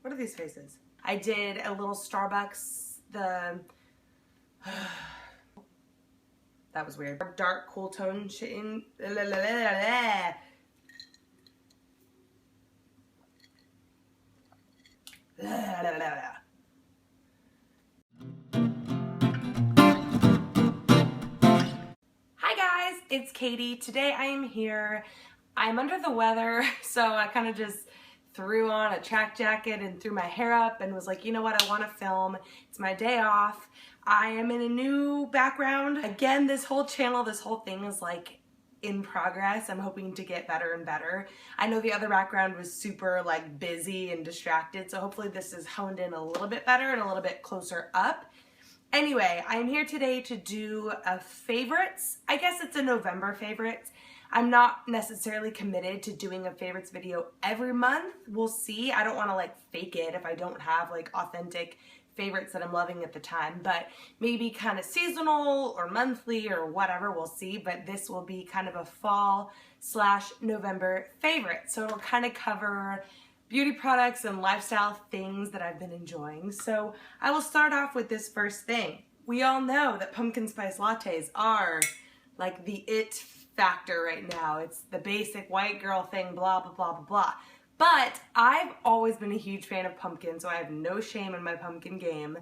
What are these faces? I did a little Starbucks, that was weird. Dark cool tone shading. Hi guys, it's Katie. Today I am here. I'm under the weather, so I kind of just threw on a track jacket and threw my hair up and was like, you know what, I want to film. It's my day off. I am in a new background. Again, this whole channel, this whole thing is like in progress. I'm hoping to get better and better. I know the other background was super like busy and distracted, so hopefully this is honed in a little bit better and a little bit closer up. Anyway, I'm here today to do a favorites. I guess it's a November favorites. I'm not necessarily committed to doing a favorites video every month. We'll see. I don't want to like fake it if I don't have like authentic favorites that I'm loving at the time, but maybe kind of seasonal or monthly or whatever, we'll see. But this will be kind of a fall/November favorite. So it'll kind of cover beauty products and lifestyle things that I've been enjoying. So I will start off with this first thing. We all know that pumpkin spice lattes are like the it factor right now. It's the basic white girl thing, blah, blah, blah, blah, blah. But I've always been a huge fan of pumpkin, so I have no shame in my pumpkin game.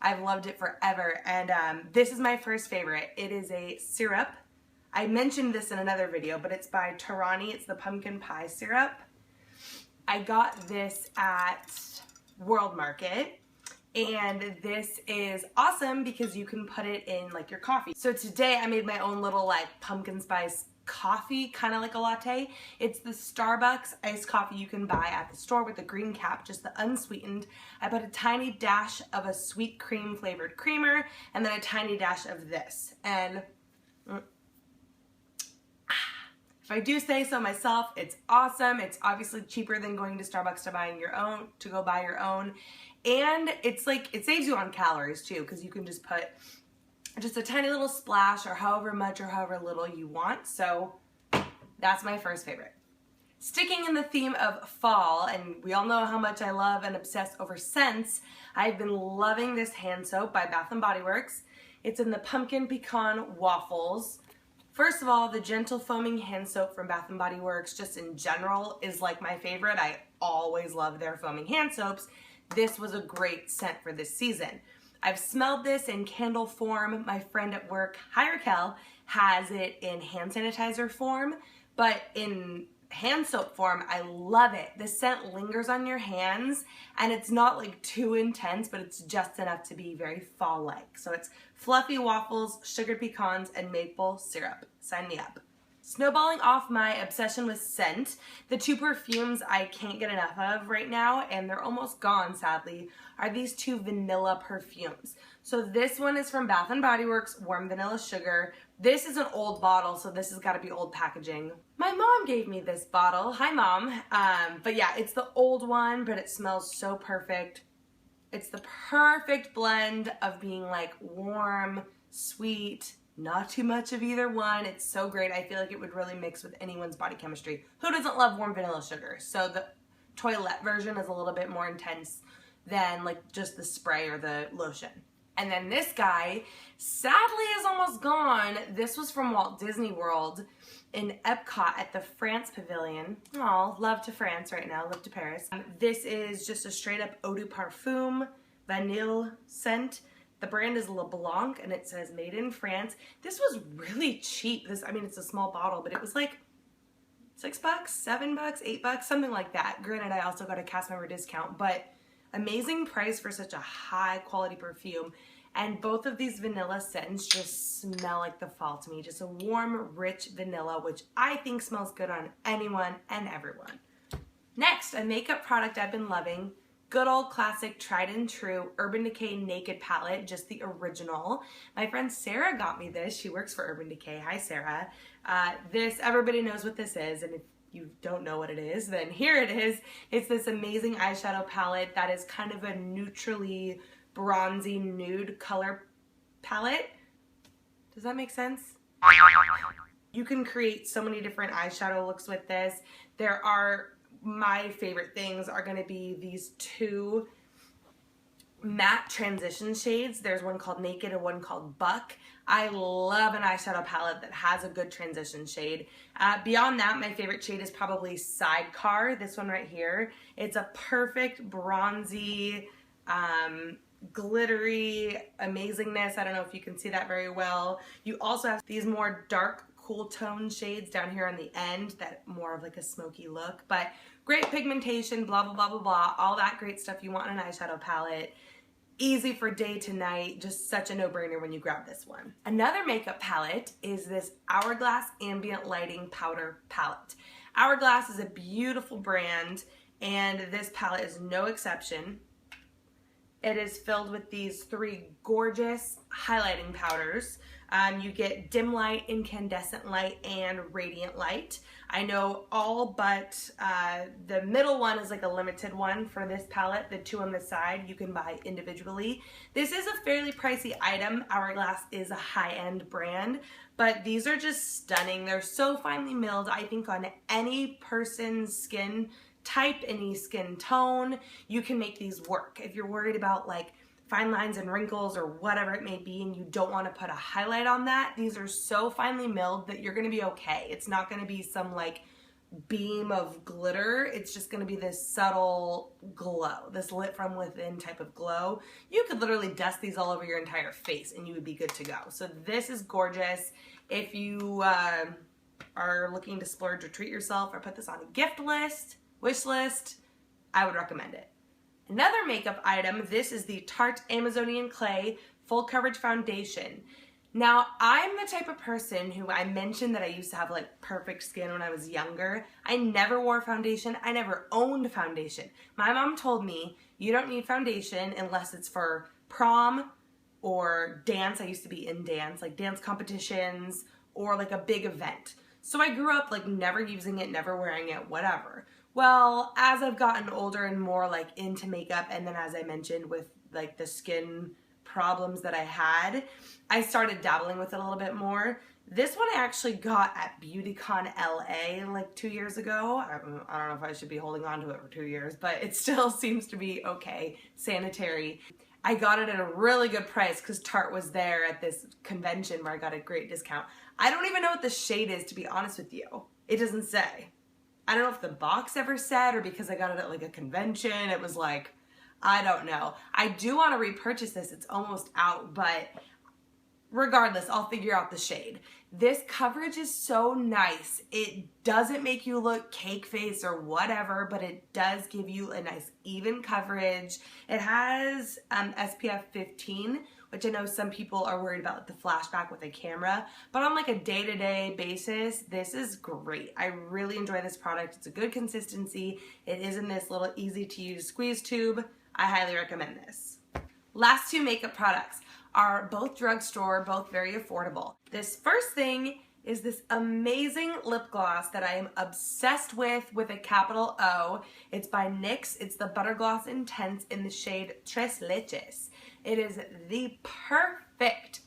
I've loved it forever, and this is my first favorite. It is a syrup. I mentioned this in another video, but it's by Tarani. It's the pumpkin pie syrup. I got this at World Market, and this is awesome because you can put it in like your coffee. So today I made my own little like pumpkin spice coffee, kind of like a latte. It's the Starbucks iced coffee you can buy at the store with the green cap, just the unsweetened. I put a tiny dash of a sweet cream flavored creamer and then a tiny dash of this. And if I do say so myself, it's awesome. It's obviously cheaper than going to Starbucks to buy your own. And it's like, it saves you on calories too, because you can just put just a tiny little splash or however much or however little you want. So that's my first favorite. Sticking in the theme of fall, and we all know how much I love and obsess over scents, I've been loving this hand soap by Bath & Body Works. It's in the pumpkin pecan waffles. First of all, the gentle foaming hand soap from Bath & Body Works just in general is like my favorite. I always love their foaming hand soaps. This was a great scent for this season. I've smelled this in candle form. My friend at work, hi Raquel, has it in hand sanitizer form, but in hand soap form, I love it. The scent lingers on your hands and it's not like too intense, but it's just enough to be very fall-like. So it's fluffy waffles, sugared pecans, and maple syrup. Sign me up. Snowballing off my obsession with scent, the two perfumes I can't get enough of right now, and they're almost gone sadly, are these two vanilla perfumes. So this one is from Bath & Body Works, Warm Vanilla Sugar. This is an old bottle, so this has got to be old packaging. My mom gave me this bottle. Hi Mom. But yeah, it's the old one, but it smells so perfect. It's the perfect blend of being like warm, sweet, not too much of either one. It's so great. I feel like it would really mix with anyone's body chemistry. Who doesn't love warm vanilla sugar? So the toilette version is a little bit more intense than like just the spray or the lotion. And then this guy, sadly, is almost gone. This was from Walt Disney World in Epcot at the France Pavilion. Oh, love to France right now, love to Paris. This is just a straight up eau de parfum vanille scent. The brand is LeBlanc and it says made in France. This was really cheap. I mean, it's a small bottle, but it was like $6, $7, $8, something like that. Granted, I also got a cast member discount, but amazing price for such a high quality perfume. And both of these vanilla scents just smell like the fall to me. Just a warm, rich vanilla, which I think smells good on anyone and everyone. Next, a makeup product I've been loving. Good old classic, tried and true Urban Decay Naked Palette, just the original. My friend Sarah got me this. She works for Urban Decay. Hi, Sarah. Everybody knows what this is, and if you don't know what it is, then here it is. It's this amazing eyeshadow palette that is kind of a neutrally bronzy nude color palette. Does that make sense? You can create so many different eyeshadow looks with this. There are my favorite things are going to be these two matte transition shades. There's one called Naked and one called Buck. I love an eyeshadow palette that has a good transition shade. Beyond that, my favorite shade is probably Sidecar, this one right here. It's a perfect bronzy, glittery amazingness. I don't know if you can see that very well. You also have these more dark, cool tone shades down here on the end that more of like a smoky look, but great pigmentation, blah, blah, blah, blah, blah, all that great stuff you want in an eyeshadow palette. Easy for day to night, just such a no-brainer when you grab this one. Another makeup palette is this Hourglass Ambient Lighting Powder Palette. Hourglass is a beautiful brand, and this palette is no exception. It is filled with these three gorgeous highlighting powders. You get dim light, incandescent light, and radiant light. I know all but the middle one is like a limited one for this palette. The two on the side you can buy individually. This is a fairly pricey item. Hourglass is a high-end brand, but these are just stunning. They're so finely milled, I think on any person's skin type, any skin tone, you can make these work. If you're worried about like fine lines and wrinkles or whatever it may be and you don't want to put a highlight on that, these are so finely milled that you're going to be okay. It's not going to be some like beam of glitter. It's just going to be this subtle glow, this lit from within type of glow. You could literally dust these all over your entire face and you would be good to go. So this is gorgeous. If you are looking to splurge or treat yourself or put this on a gift list, wish list, I would recommend it. Another makeup item, this is the Tarte Amazonian Clay Full Coverage Foundation. Now, I'm the type of person who, I mentioned that I used to have like perfect skin when I was younger. I never wore foundation. I never owned foundation. My mom told me, you don't need foundation unless it's for prom or dance. I used to be in dance, like dance competitions or like a big event. So I grew up like never using it, never wearing it, whatever. Well, as I've gotten older and more like into makeup, and then as I mentioned with like the skin problems that I had, I started dabbling with it a little bit more. This one I actually got at BeautyCon LA like 2 years ago. I don't know if I should be holding on to it for 2 years, but it still seems to be okay, sanitary. I got it at a really good price because Tarte was there at this convention where I got a great discount. I don't even know what the shade is, to be honest with you. It doesn't say. I don't know if the box ever said or because I got it at like a convention, it was like, I don't know. I do want to repurchase this. It's almost out, but regardless, I'll figure out the shade. This coverage is so nice. It doesn't make you look cake face or whatever, but it does give you a nice even coverage. It has SPF 15, which I know some people are worried about the flashback with a camera, but on like a day-to-day basis, this is great. I really enjoy this product. It's a good consistency. It is in this little easy-to-use squeeze tube. I highly recommend this. Last two makeup products are both drugstore, both very affordable. This first thing is this amazing lip gloss that I am obsessed with a capital O. It's by NYX. It's the Butter Gloss Intense in the shade Tres Leches. It is the perfect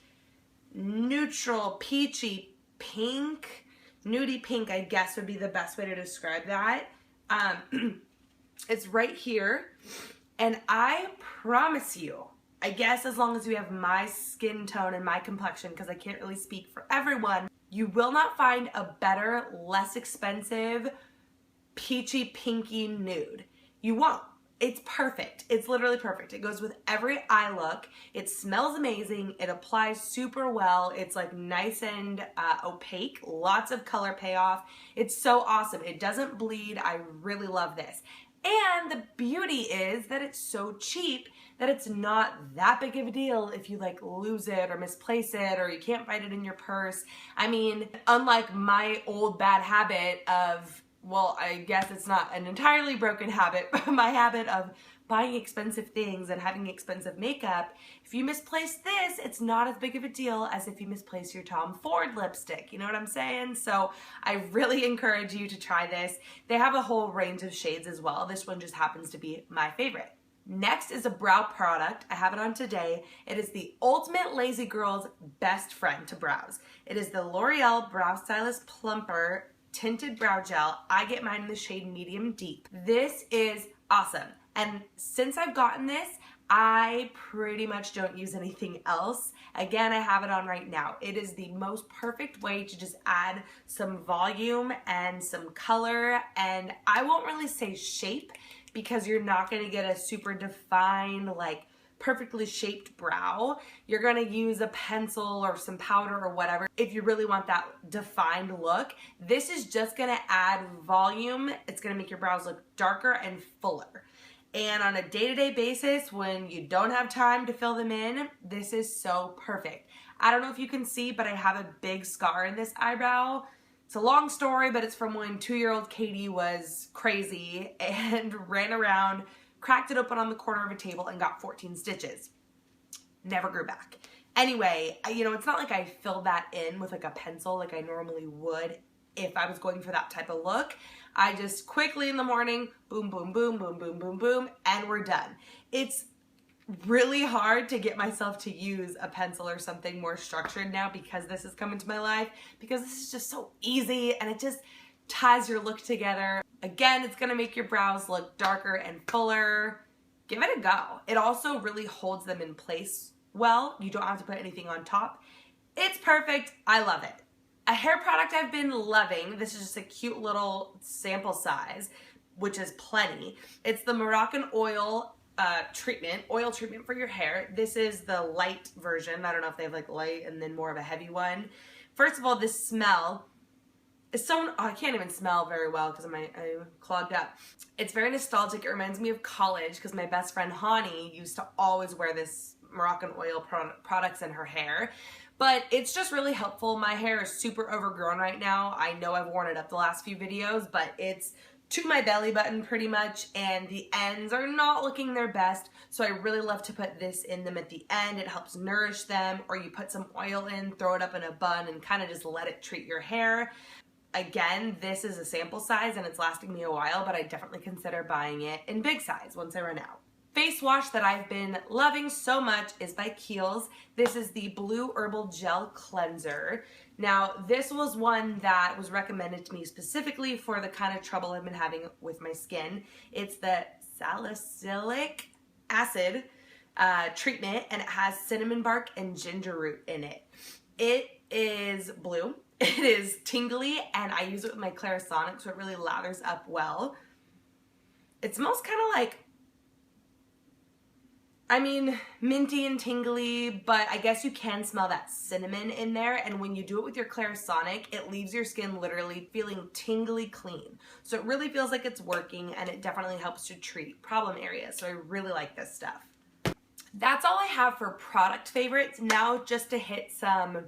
neutral peachy pink, nudie pink I guess would be the best way to describe that. It's right here, and I promise you, I guess as long as you have my skin tone and my complexion, because I can't really speak for everyone, you will not find a better, less expensive, peachy pinky nude. You won't. It's perfect. It's literally perfect. It goes with every eye look. It smells amazing. It applies super well. It's like nice and opaque. Lots of color payoff. It's so awesome. It doesn't bleed. I really love this. And the beauty is that it's so cheap that it's not that big of a deal if you like lose it or misplace it or you can't find it in your purse. I mean, unlike my old bad habit of, well, I guess it's not an entirely broken habit, but my habit of buying expensive things and having expensive makeup, if you misplace this, it's not as big of a deal as if you misplace your Tom Ford lipstick. You know what I'm saying? So I really encourage you to try this. They have a whole range of shades as well. This one just happens to be my favorite. Next is a brow product. I have it on today. It is the ultimate lazy girl's best friend to brows. It is the L'Oreal Brow Stylist Plumper tinted brow gel. I get mine in the shade medium deep. This is awesome. And since I've gotten this, I pretty much don't use anything else. Again, I have it on right now. It is the most perfect way to just add some volume and some color, and I won't really say shape because you're not gonna get a super defined, like perfectly shaped brow. You're gonna use a pencil or some powder or whatever if you really want that defined look. This is just gonna add volume. It's gonna make your brows look darker and fuller. And on a day-to-day basis, when you don't have time to fill them in, this is so perfect. I don't know if you can see, but I have a big scar in this eyebrow. It's a long story, but it's from when 2-year-old Katie was crazy and ran around, cracked it open on the corner of a table, and got 14 stitches. Never grew back. Anyway, you know, it's not like I filled that in with like a pencil like I normally would if I was going for that type of look. I just quickly in the morning, boom, boom, boom, boom, boom, boom, boom, and we're done. It's really hard to get myself to use a pencil or something more structured now because this has come into my life, because this is just so easy and it just ties your look together. Again, it's gonna make your brows look darker and fuller. Give it a go. It also really holds them in place well. You don't have to put anything on top. It's perfect. I love it. A hair product I've been loving, this is just a cute little sample size, which is plenty. It's the Moroccan oil treatment for your hair. This is the light version. I don't know if they have like light and then more of a heavy one. First of all, this smell is so, I can't even smell very well because I'm clogged up. It's very nostalgic. It reminds me of college because my best friend Hani used to always wear this Moroccan oil products in her hair. But it's just really helpful. My hair is super overgrown right now. I know I've worn it up the last few videos, but it's to my belly button pretty much, and the ends are not looking their best. So I really love to put this in them at the end. It helps nourish them, or you put some oil in, throw it up in a bun, and kind of just let it treat your hair. Again, this is a sample size and it's lasting me a while, but I definitely consider buying it in big size once I run out. Face wash that I've been loving so much is by Kiehl's. This is the Blue Herbal Gel Cleanser. Now, this was one that was recommended to me specifically for the kind of trouble I've been having with my skin. It's the salicylic acid treatment, and it has cinnamon bark and ginger root in it. It is blue, it is tingly, and I use it with my Clarisonic, so it really lathers up well. It smells kind of like, I mean, minty and tingly, but I guess you can smell that cinnamon in there, and when you do it with your Clarisonic, it leaves your skin literally feeling tingly clean. So it really feels like it's working, and it definitely helps to treat problem areas, so I really like this stuff. That's all I have for product favorites. Now just to hit some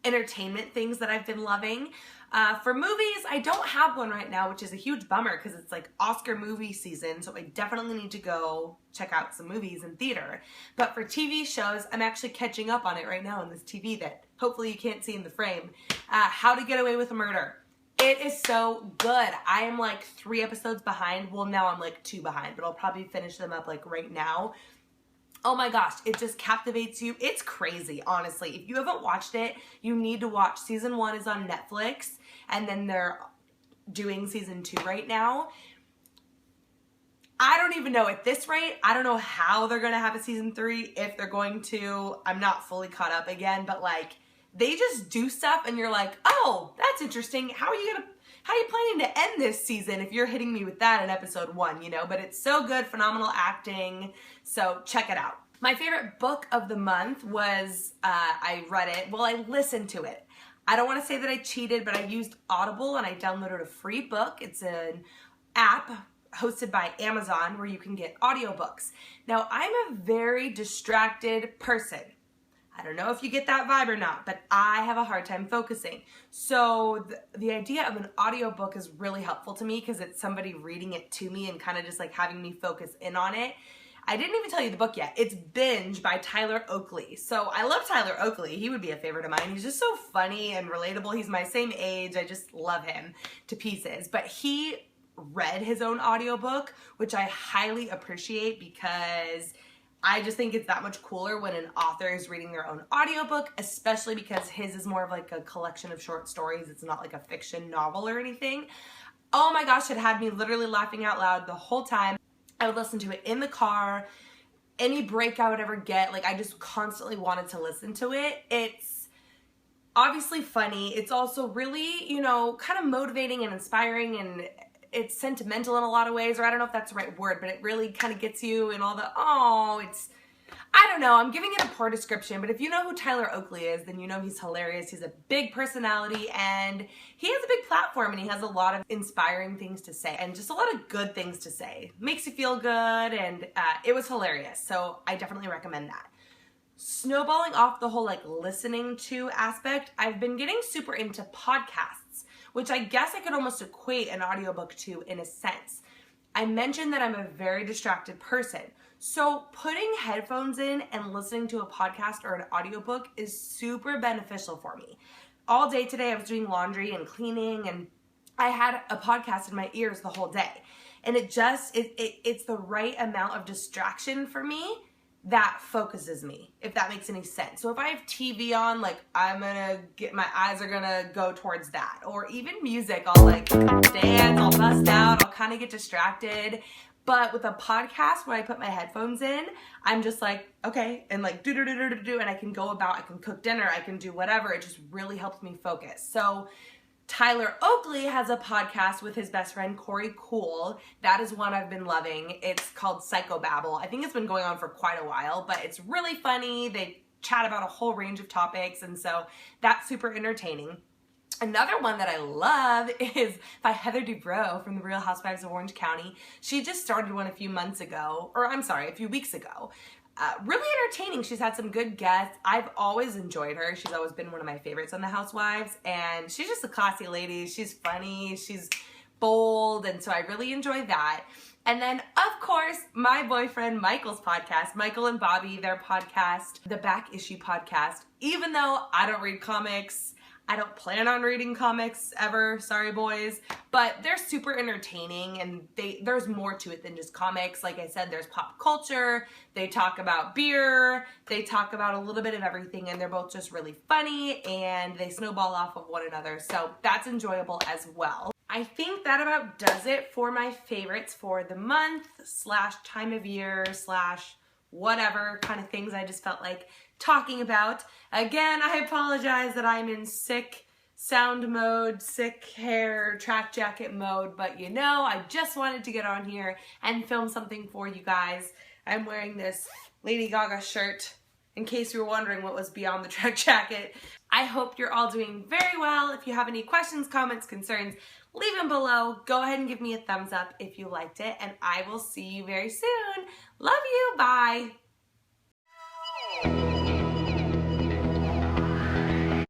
entertainment things that I've been loving. For movies, I don't have one right now, which is a huge bummer because it's like Oscar movie season, so I definitely need to go check out some movies in theater. But for TV shows, I'm actually catching up on it right now on this TV that hopefully you can't see in the frame. How to Get Away with Murder. It is so good. I am like 3 episodes behind. Well, now I'm like 2 behind, but I'll probably finish them up like right now. Oh my gosh, it just captivates you. It's crazy, honestly. If you haven't watched it, you need to watch. Season 1 is on Netflix, and then they're doing season 2 right now. I don't even know at this rate. I don't know how they're gonna have a season 3, if they're going to. I'm not fully caught up again, but like, they just do stuff and you're like, oh, that's interesting. How are you planning to end this season if you're hitting me with that in episode 1, you know? But it's so good, phenomenal acting, so check it out. My favorite book of the month was, I read it, well, I listened to it. I don't want to say that I cheated, but I used Audible and I downloaded a free book. It's an app hosted by Amazon where you can get audiobooks. Now, I'm a very distracted person. I don't know if you get that vibe or not, but I have a hard time focusing. So the idea of an audiobook is really helpful to me because it's somebody reading it to me and kind of just like having me focus in on it. I didn't even tell you the book yet. It's Binge by Tyler Oakley. So I love Tyler Oakley. He would be a favorite of mine. He's just so funny and relatable. He's my same age. I just love him to pieces. But he read his own audiobook, which I highly appreciate because I just think it's that much cooler when an author is reading their own audiobook, especially because his is more of like a collection of short stories. It's not like a fiction novel or anything. Oh my gosh, it had me literally laughing out loud the whole time. I would listen to it in the car, any break I would ever get. Like, I just constantly wanted to listen to it. It's obviously funny. It's also really, you know, kind of motivating and inspiring, and it's sentimental in a lot of ways, or I don't know if that's the right word, but it really kind of gets you in all the, I don't know, I'm giving it a poor description, but if you know who Tyler Oakley is, then you know he's hilarious. He's a big personality, and he has a big platform, and he has a lot of inspiring things to say, and just a lot of good things to say. Makes you feel good, and it was hilarious, so I definitely recommend that. Snowballing off the whole like listening to aspect, I've been getting super into podcasts, which I guess I could almost equate an audiobook to in a sense. I mentioned that I'm a very distracted person. So putting headphones in and listening to a podcast or an audiobook is super beneficial for me. All day today I was doing laundry and cleaning, and I had a podcast in my ears the whole day. And it's the right amount of distraction for me that focuses me, if that makes any sense. So if I have TV on, like, my eyes are gonna go towards that. Or even music, I'll like dance, I'll bust out, I'll kind of get distracted. But with a podcast, when I put my headphones in, I'm just like, okay, and like do, and I can go about, I can cook dinner, I can do whatever. It just really helps me focus. So Tyler Oakley has a podcast with his best friend, Corey Cool. That is one I've been loving. It's called Psychobabble. I think it's been going on for quite a while, but it's really funny. They chat about a whole range of topics, and so that's super entertaining. Another one that I love is by Heather Dubrow from The Real Housewives of Orange County. She just started one a few weeks ago. Really entertaining. She's had some good guests. I've always enjoyed her. She's always been one of my favorites on The Housewives, and she's just a classy lady. She's funny, she's bold, and so I really enjoy that. And then, of course, my boyfriend Michael's podcast, Michael and Bobby, their podcast, the Back Issue podcast. Even though I don't read comics, I don't plan on reading comics ever, sorry boys, but they're super entertaining, and there's more to it than just comics. Like I said, there's pop culture, they talk about beer, they talk about a little bit of everything, and they're both just really funny, and they snowball off of one another, so that's enjoyable as well. I think that about does it for my favorites for the month / time of year / whatever kind of things I just felt like talking about. Again, I apologize that I'm in sick sound mode, sick hair, track jacket mode, but you know, I just wanted to get on here and film something for you guys. I'm wearing this Lady Gaga shirt in case you were wondering what was beyond the track jacket. I hope you're all doing very well. If you have any questions, comments, concerns, leave them below. Go ahead and give me a thumbs up if you liked it, and I will see you very soon. Love you. Bye.